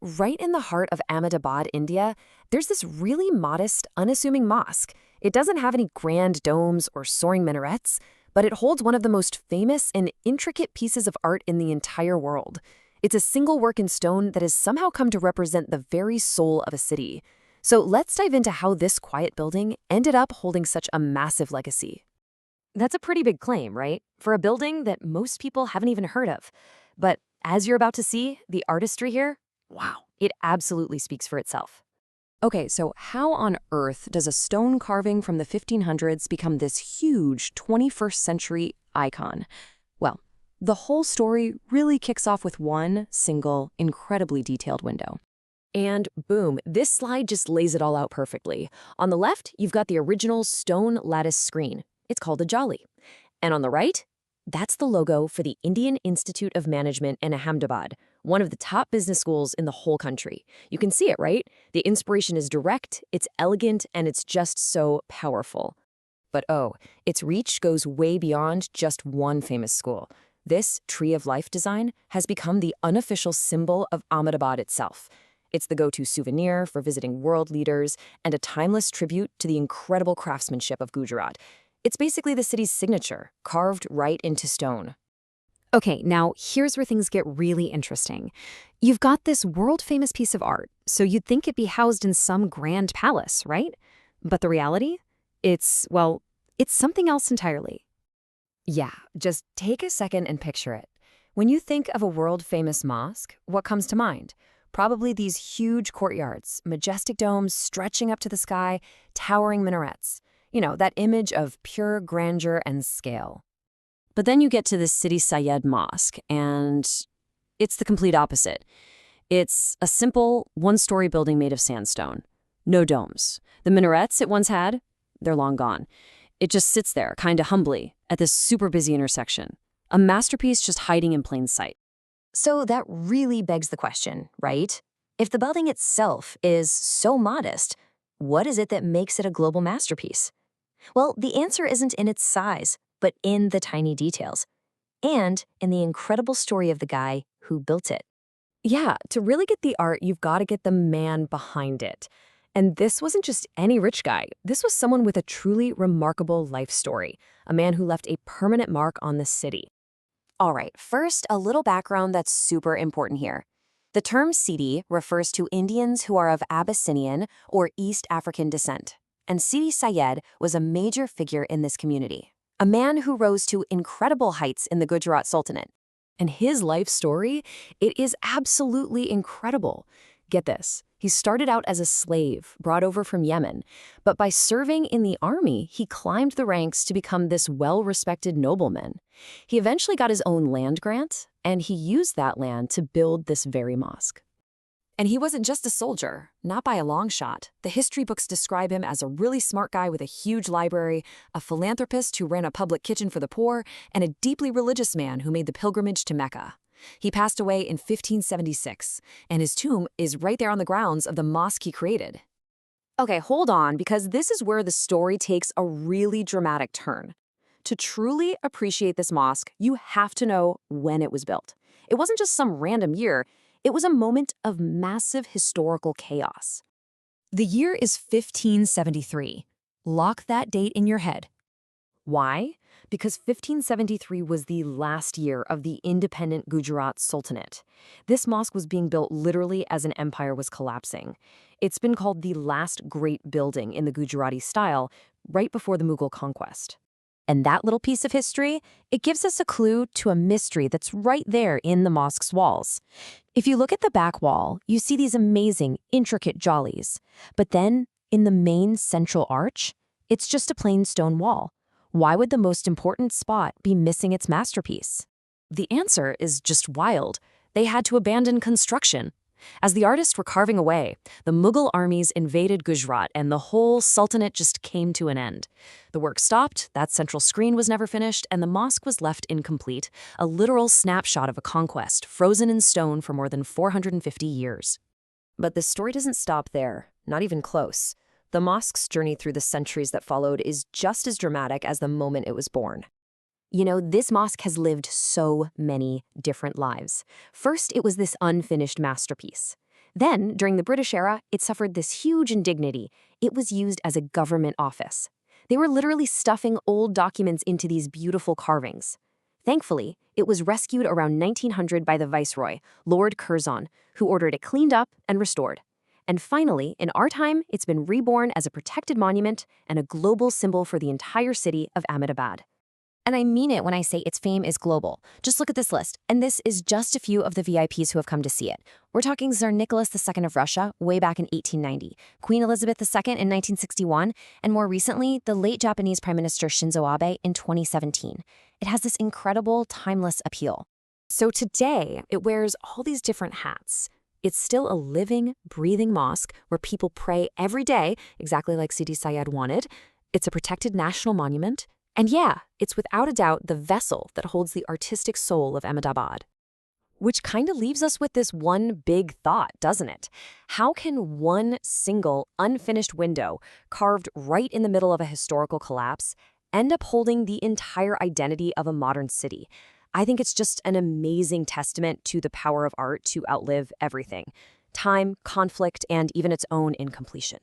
Right in the heart of Ahmedabad, India, there's this really modest, unassuming mosque. It doesn't have any grand domes or soaring minarets, but it holds one of the most famous and intricate pieces of art in the entire world. It's a single work in stone that has somehow come to represent the very soul of a city. So let's dive into how this quiet building ended up holding such a massive legacy. That's a pretty big claim, right? For a building that most people haven't even heard of. But as you're about to see, the artistry here, wow, it absolutely speaks for itself. Okay, so how on earth does a stone carving from the 1500s become this huge 21st century icon? Well, the whole story really kicks off with one single, incredibly detailed window. And boom, this slide just lays it all out perfectly. On the left, you've got the original stone lattice screen. It's called a Jali. And on the right, that's the logo for the Indian Institute of Management in Ahmedabad, one of the top business schools in the whole country. You can see it, right? The inspiration is direct, it's elegant, and it's just so powerful. But oh, its reach goes way beyond just one famous school. This Tree of Life design has become the unofficial symbol of Ahmedabad itself. It's the go-to souvenir for visiting world leaders and a timeless tribute to the incredible craftsmanship of Gujarat. It's basically the city's signature, carved right into stone. Okay, now here's where things get really interesting. You've got this world-famous piece of art, so you'd think it'd be housed in some grand palace, right? But the reality? Well, it's something else entirely. Yeah, just take a second and picture it. When you think of a world-famous mosque, what comes to mind? Probably these huge courtyards, majestic domes stretching up to the sky, towering minarets. That image of pure grandeur and scale. But then you get to the Sidi Saiyyed Mosque, and it's the complete opposite. It's a simple, one-story building made of sandstone. No domes. The minarets it once had, they're long gone. It just sits there, kinda humbly, at this super busy intersection. A masterpiece just hiding in plain sight. So that really begs the question, right? If the building itself is so modest, what is it that makes it a global masterpiece? Well, the answer isn't in its size, but in the tiny details, and in the incredible story of the guy who built it. Yeah, to really get the art, you've got to get the man behind it. And this wasn't just any rich guy. This was someone with a truly remarkable life story, a man who left a permanent mark on the city. All right, first, a little background that's super important here. The term Sidi refers to Indians who are of Abyssinian or East African descent. And Sidi Saiyyed was a major figure in this community, a man who rose to incredible heights in the Gujarat Sultanate. And his life story, it is absolutely incredible. Get this, he started out as a slave brought over from Yemen, but by serving in the army, he climbed the ranks to become this well-respected nobleman. He eventually got his own land grant, and he used that land to build this very mosque. And he wasn't just a soldier, not by a long shot. The history books describe him as a really smart guy with a huge library, a philanthropist who ran a public kitchen for the poor, and a deeply religious man who made the pilgrimage to Mecca. He passed away in 1576, and his tomb is right there on the grounds of the mosque he created. Okay, hold on, because this is where the story takes a really dramatic turn. To truly appreciate this mosque, you have to know when it was built. It wasn't just some random year. It was a moment of massive historical chaos. The year is 1573. Lock that date in your head. Why? Because 1573 was the last year of the independent Gujarat Sultanate. This mosque was being built literally as an empire was collapsing. It's been called the last great building in the Gujarati style, right before the Mughal conquest. And that little piece of history, it gives us a clue to a mystery that's right there in the mosque's walls. If you look at the back wall, you see these amazing, intricate jalis. But then, in the main central arch, it's just a plain stone wall. Why would the most important spot be missing its masterpiece? The answer is just wild. They had to abandon construction. As the artists were carving away, the Mughal armies invaded Gujarat and the whole sultanate just came to an end. The work stopped, that central screen was never finished, and the mosque was left incomplete, a literal snapshot of a conquest, frozen in stone for more than 450 years. But the story doesn't stop there, not even close. The mosque's journey through the centuries that followed is just as dramatic as the moment it was born. You know, this mosque has lived so many different lives. First, it was this unfinished masterpiece. Then, during the British era, it suffered this huge indignity. It was used as a government office. They were literally stuffing old documents into these beautiful carvings. Thankfully, it was rescued around 1900 by the Viceroy, Lord Curzon, who ordered it cleaned up and restored. And finally, in our time, it's been reborn as a protected monument and a global symbol for the entire city of Ahmedabad. And I mean it when I say its fame is global. Just look at this list, and this is just a few of the VIPs who have come to see it. We're talking Tsar Nicholas II of Russia way back in 1890, Queen Elizabeth II in 1961, and more recently, the late Japanese Prime Minister Shinzo Abe in 2017. It has this incredible, timeless appeal. So today, it wears all these different hats. It's still a living, breathing mosque where people pray every day, exactly like Sidi Saiyyed wanted. It's a protected national monument. And yeah, it's without a doubt the vessel that holds the artistic soul of Ahmedabad. Which kind of leaves us with this one big thought, doesn't it? How can one single, unfinished window, carved right in the middle of a historical collapse, end up holding the entire identity of a modern city? I think it's just an amazing testament to the power of art to outlive everything: time, conflict, and even its own incompletion.